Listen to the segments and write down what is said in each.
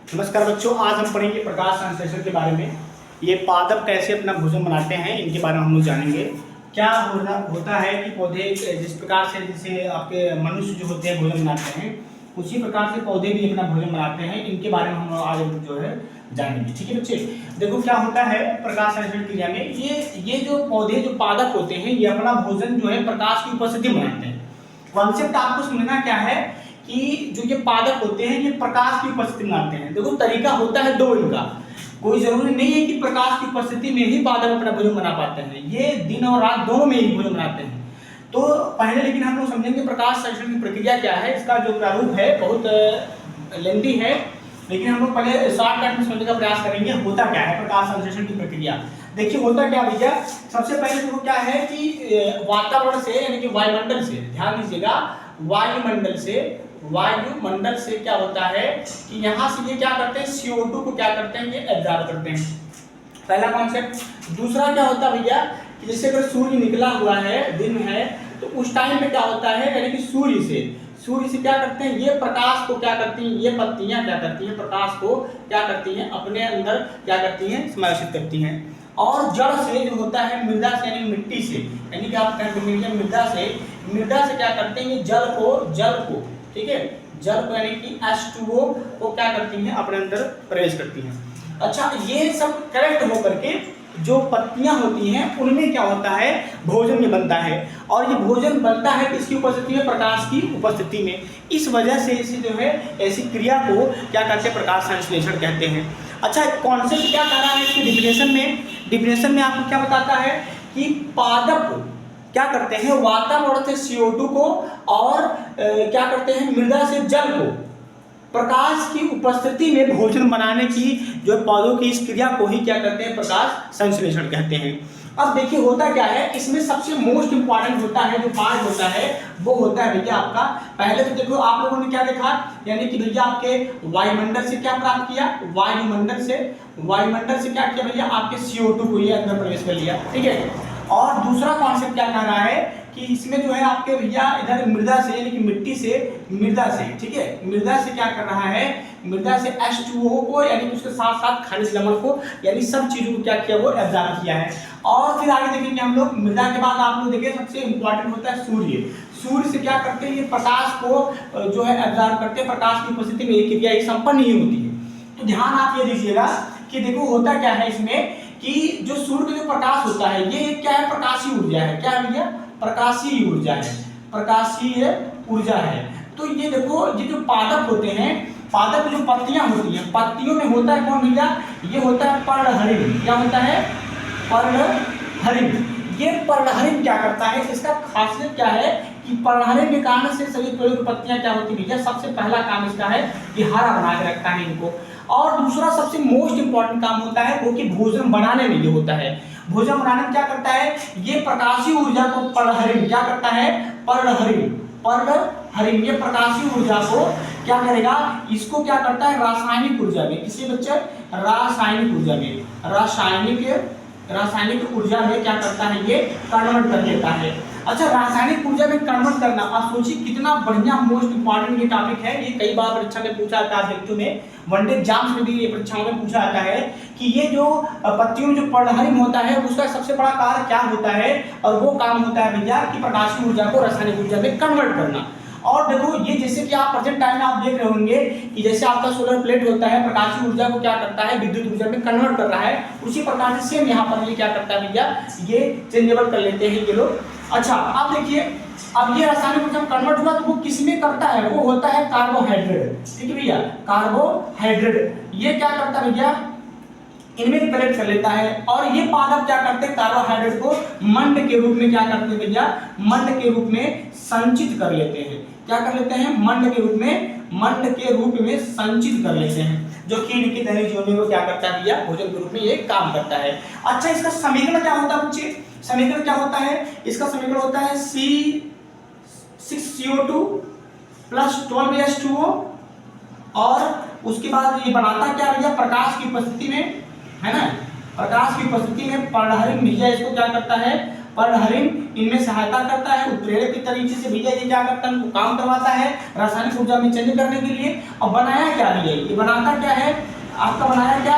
नमस्कार बच्चों, आज हम पढ़ेंगे प्रकाश संश्लेषण के बारे में। ये पादप कैसे अपना भोजन बनाते हैं इनके बारे में हम लोग जानेंगे। क्या होता है कि पौधे जिस प्रकार से जैसे आपके मनुष्य जो होते हैं भोजन बनाते हैं, उसी प्रकार से पौधे भी अपना भोजन बनाते हैं। इनके बारे में हम लोग आज जो है जानेंगे। ठीक है बच्चे, देखो क्या होता है प्रकाश संश्लेषण क्रिया में, ये जो पौधे जो पादप होते हैं ये अपना भोजन जो है प्रकाश की उपस्थिति में बनाते हैं। कॉन्सेप्ट आपको समझना क्या है कि जो ये पादप होते हैं ये प्रकाश की उपस्थिति में आते हैं। देखो तरीका होता है दो इनका, कोई जरूरी नहीं है कि प्रकाश की उपस्थिति में ही पादप अपना भोजन बना पाते हैं, ये दिन और रात दोनों में ही भोजन बनाते हैं। तो पहले लेकिन हम लोग समझेंगे प्रकाश संश्लेषण की प्रक्रिया क्या है। इसका जो प्रारूप है बहुत लेंथी है, लेकिन हम लोग पहले शॉर्टकट में समझने का प्रयास करेंगे होता क्या है प्रकाश संश्लेषण की प्रक्रिया। देखिए होता क्या भैया, सबसे पहले देखो क्या है कि वातावरण से यानी कि वायुमंडल से, ध्यान दीजिएगा, वायुमंडल से क्या होता है कि यहाँ से ये क्या करते हैं CO2 को क्या करते हैं ये एब्जॉर्ब करते हैं, पहला कॉन्सेप्ट। दूसरा क्या होता है भैया कि जैसे अगर सूर्य निकला हुआ है, दिन है, तो उस टाइम पे क्या होता है यानी कि सूर्य से क्या करते हैं ये प्रकाश को क्या करती हैं, ये पत्तियां क्या करती हैं प्रकाश को क्या करती हैं अपने अंदर क्या करती हैं समावेशित करती हैं। और जड़ से जो होता है मृदा से यानी मिट्टी से, यानी कि आप कहेंगे मृदा से क्या करते हैं ये जल को ठीक है, जल को यानी कि H2O को क्या करती हैं अपने अंदर प्रवेश करती हैं। अच्छा, ये सब करेक्ट होकर के जो पत्तियां होती हैं उनमें क्या होता है भोजन में बनता है, और ये भोजन बनता है किसकी उपस्थिति में, प्रकाश की उपस्थिति में। इस वजह से इसे जो है ऐसी क्रिया को क्या कहते हैं प्रकाश संश्लेषण कहते हैं। अच्छा, कॉन्सेप्ट क्या कह रहा है इसके डिफिनेशन में आपको क्या बताता है कि पादप क्या करते हैं वातावरण से CO2 को और क्या करते हैं मृदा से जल को प्रकाश की उपस्थिति में भोजन बनाने की जो पौधों की इस क्रिया को ही क्या कहते हैं प्रकाश संश्लेषण कहते हैं। अब देखिए होता क्या है, इसमें सबसे मोस्ट इंपॉर्टेंट होता है जो पार्ट होता है वो होता है भैया आपका, पहले तो देखो आप लोगों ने क्या देखा, यानी कि भैया आपके वायुमंडल से क्या प्राप्त किया, वायुमंडल से क्या किया भैया आपके CO2 को ये अंदर प्रवेश कर लिया। ठीक है, और दूसरा कॉन्सेप्ट क्या कह रहा है कि इसमें जो है आपके भैया इधर मृदा से यानी कि मिट्टी से ठीक है, मृदा से क्या कर रहा है, मृदा से H2O को यानी कि उसके साथ साथ खनिज लवण को यानी सब चीजों को क्या किया वो एब्जॉर्ब किया है। और फिर आगे देखेंगे हम लोग मृदा के बाद आप लोग देखिए सबसे इंपॉर्टेंट होता है सूर्य से क्या करते हैं ये प्रकाश को जो है एब्जॉर्ब करते हैं, प्रकाश की उपस्थिति में ये क्रिया संपन्न नहीं होती है। तो ध्यान आप ये दीजिएगा कि देखो होता क्या है इसमें कि जो सूर्य का जो प्रकाश होता है ये क्या है प्रकाशीय ऊर्जा है, क्या है भैया प्रकाशीय ऊर्जा है। तो ये देखो ये जो पादप होते हैं, पादप जो पत्तियां होती हैं, पत्तियों में होता है कौन भैया, ये होता है पर्णहरिण। क्या होता है पर्णहरिण। ये पर्णहरिण क्या करता है, इसका खासियत क्या है कि पर्णहरिण के कारण से सभी पेड़ों की पत्तियां क्या होती भैया, सबसे पहला काम इसका है कि हरा बना के रखता है इनको। और दूसरा सबसे मोस्ट इंपॉर्टेंट काम होता है वो कि भोजन बनाने में ये होता है, भोजन बनाने में क्या करता है ये प्रकाशीय ऊर्जा को पर्णहरिण क्या करता है, पर्णहरिण ये प्रकाशीय ऊर्जा को क्या करेगा, इसको क्या करता है रासायनिक ऊर्जा में, किसी बच्चे रासायनिक ऊर्जा में क्या करता है ये कन्वर्ट कर देता है। अच्छा, रासायनिक ऊर्जा में कन्वर्ट करना, आप सोचिए कितना बढ़िया मोस्ट इंपॉर्टेंट ये टॉपिक है। ये कई बार परीक्षा में पूछा जाता है, देखते में वनडे एग्जाम्स में भी ये परीक्षाओं में पूछा जाता है कि ये जो पत्तियों में जो पर्णहरिण होता है उसका सबसे बड़ा कार्य क्या होता है, और वो काम होता है भैया कि प्रकाशीय ऊर्जा को रासायनिक ऊर्जा में कन्वर्ट करना। और देखो ये जैसे कि आप प्रेजेंट टाइम में आप देख रहे होंगे कि जैसे आपका सोलर प्लेट होता है प्रकाशीय ऊर्जा को क्या करता है विद्युत ऊर्जा में कन्वर्ट कर रहा है, उसी प्रकार से सेम यहाँ पर ये क्या करता है भैया ये चेंजेबल कर लेते हैं ये लोग। अच्छा, आप देखिए अब ये रासायनिक ऊर्जा में कन्वर्ट हुआ तो वो किसमें करता है, वो होता है कार्बोहाइड्रेट। ठीक है भैया, कार्बोहाइड्रेट ये क्या करता है भैया इनमें कलेक्ट कर लेता है, और ये पादप क्या करते हैं कार्बोहाइड्रेट को मंड के रूप में क्या करते हैं भैया, मंड के रूप में संचित कर लेते हैं। क्या कर लेते हैं मंड के रूप में संचित कर लेते हैं, जो कि इनकी दैनिक जीवन में वो क्या करता है भैया भोजन के रूप में ये काम करता है। अच्छा, इसका समीकरण क्या होता है बच्चे, समीकरण क्या होता है, इसका समीकरण होता है C6CO2 प्लस 12H2O, और उसके बाद ये बनाता क्या भैया प्रकाश की उपस्थिति में, है ना, प्रकाश की उपस्थिति में पर्णहरिण भैया इसको क्या करता है पर्णहरिण इनमें सहायता करता है, उत्प्रेरक के तरीके से भैया ये क्या करता है, उनको काम करवाता है रासायनिक ऊर्जा में चेंज करने के लिए। और बनाया क्या भैया, ये बनाता क्या है आपका, बनाया क्या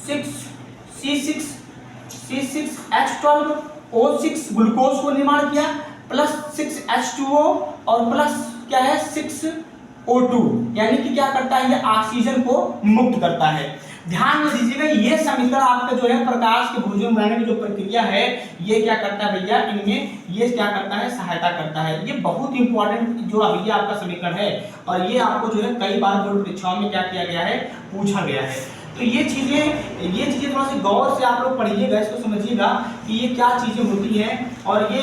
6C6H12O6 ग्लूकोज को निर्माण किया, प्लस 6H2O और प्लस क्या है 6O2, यानी कि क्या करता है ये ऑक्सीजन को मुक्त करता है। ध्यान में दीजिएगा ये समीकरण आपका जो है प्रकाश के भोजन बनाने की जो प्रक्रिया है ये क्या करता है भैया, इनमें ये क्या करता है सहायता करता है। ये बहुत इंपॉर्टेंट जो भैया आपका समीकरण है और ये आपको जो है कई बार बोर्ड परीक्षाओं में क्या किया गया है, पूछा गया है। तो ये चीजें थोड़ा सा गौर से आप लोग पढ़िएगा, इसको समझिएगा कि ये क्या चीजें होती हैं और ये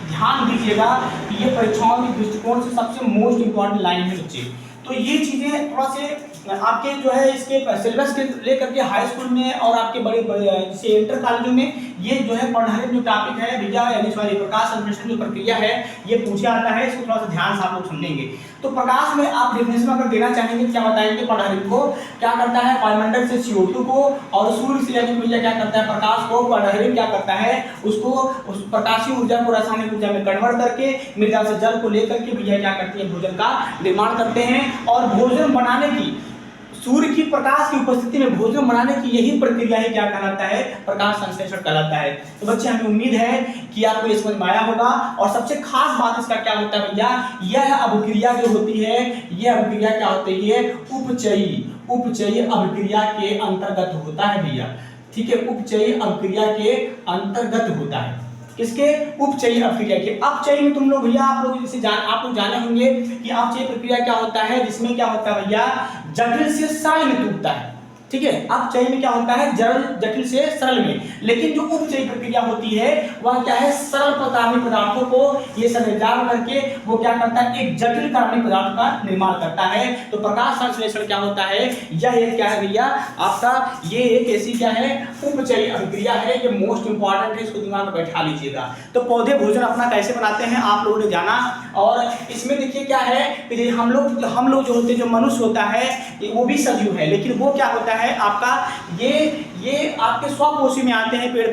ध्यान दीजिएगा कि ये परीक्षाओं के दृष्टिकोण से सबसे मोस्ट इंपॉर्टेंट लाइन है बच्चे। तो ये चीजें थोड़ा से आपके जो है इसके सिलेबस के लेकर के हाई स्कूल में और आपके बड़े जैसे इंटर कॉलेजों में ये जो है पर्णहरिण जो टॉपिक है भैया, यानी सॉरी प्रकाश संश्लेषण जो प्रक्रिया है ये पूछा आता है। इसको थोड़ा सा ध्यान से आप लोग समझेंगे। तो प्रकाश में आप डेफिनेशन अगर देना चाहेंगे क्या बताएंगे, पर्णहरिण को क्या करता है, वायुमंडल से CO2 को और सूर्य से यानी भैया क्या करता है प्रकाश को, पर्णहरिण क्या करता है उसको उस प्रकाशीय ऊर्जा को रासायनिक ऊर्जा में कन्वर्ट करके मृदा से जल को लेकर के भैया क्या करती है भोजन का निर्माण करते हैं। और भोजन बनाने की, सूर्य की प्रकाश की उपस्थिति में भोजन बनाने की यही प्रक्रिया है क्या कहलाता है, प्रकाश संश्लेषण कहलाता है। तो बच्चे हमें उम्मीद है कि आपको ये समझ में आया होगा। और सबसे खास बात इसका क्या होता है भैया, यह अभिक्रिया जो होती है, यह अभिक्रिया क्या होती है, उपचयी अभिक्रिया के अंतर्गत होता है भैया, ठीक है, उपचयी अभिक्रिया के अंतर्गत होता है। किसके, उपचयी अभिक्रिया के। अपचयी में तुम लोग भैया आप लोग जाने होंगे कि अपचयी प्रक्रिया क्या होता है, जिसमें क्या होता है भैया जटिल से सरल में टूटता है, ठीक है। अपचयी में क्या होता है, जटिल से सरल में। लेकिन जो उपचयी प्रक्रिया होती है वह क्या है, सरल कार्बनिक पदार्थों को ये संयोजन करके वो क्या करता है, एक जटिल कार्बनिक पदार्थ का निर्माण करता है। तो प्रकाश संश्लेषण क्या होता है, यह एक क्या है भैया आपका, ये एक ऐसी क्या है उपचयी अभिक्रिया है। ये मोस्ट इंपॉर्टेंट है, इसको दिमाग में बैठा लीजिएगा। तो पौधे भोजन अपना कैसे बनाते हैं आप लोगों ने जाना। और इसमें देखिए क्या है कि हम लोग जो होते हैं, जो मनुष्य होता है वो भी सजीव है, लेकिन वो क्या होता है आपका, ये आपके स्वपोषी में आते हैं पेड़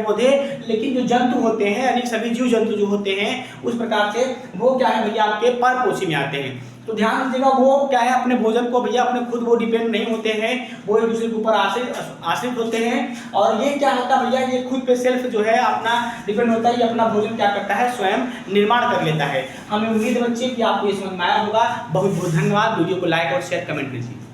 पौधे, लेकिन जो जंतु होते हैं यानी सभी जीव जंतु जो होते हैं उस प्रकार से वो क्या है भैया आपके परपोषी में आते हैं। तो ध्यान दीजिएगा वो क्या है अपने भोजन को भैया अपने खुद वो डिपेंड नहीं होते हैं, वो एक दूसरे के ऊपर आश्रित होते हैं। और ये क्या होता है भैया, ये खुद पे सेल्फ जो है अपना डिपेंड होता है, ये अपना भोजन क्या करता है स्वयं निर्माण कर लेता है। हमें उम्मीद बच्चे कि आपको ये समझ में आया होगा। बहुत बहुत धन्यवाद। वीडियो को लाइक और शेयर कमेंट कीजिए।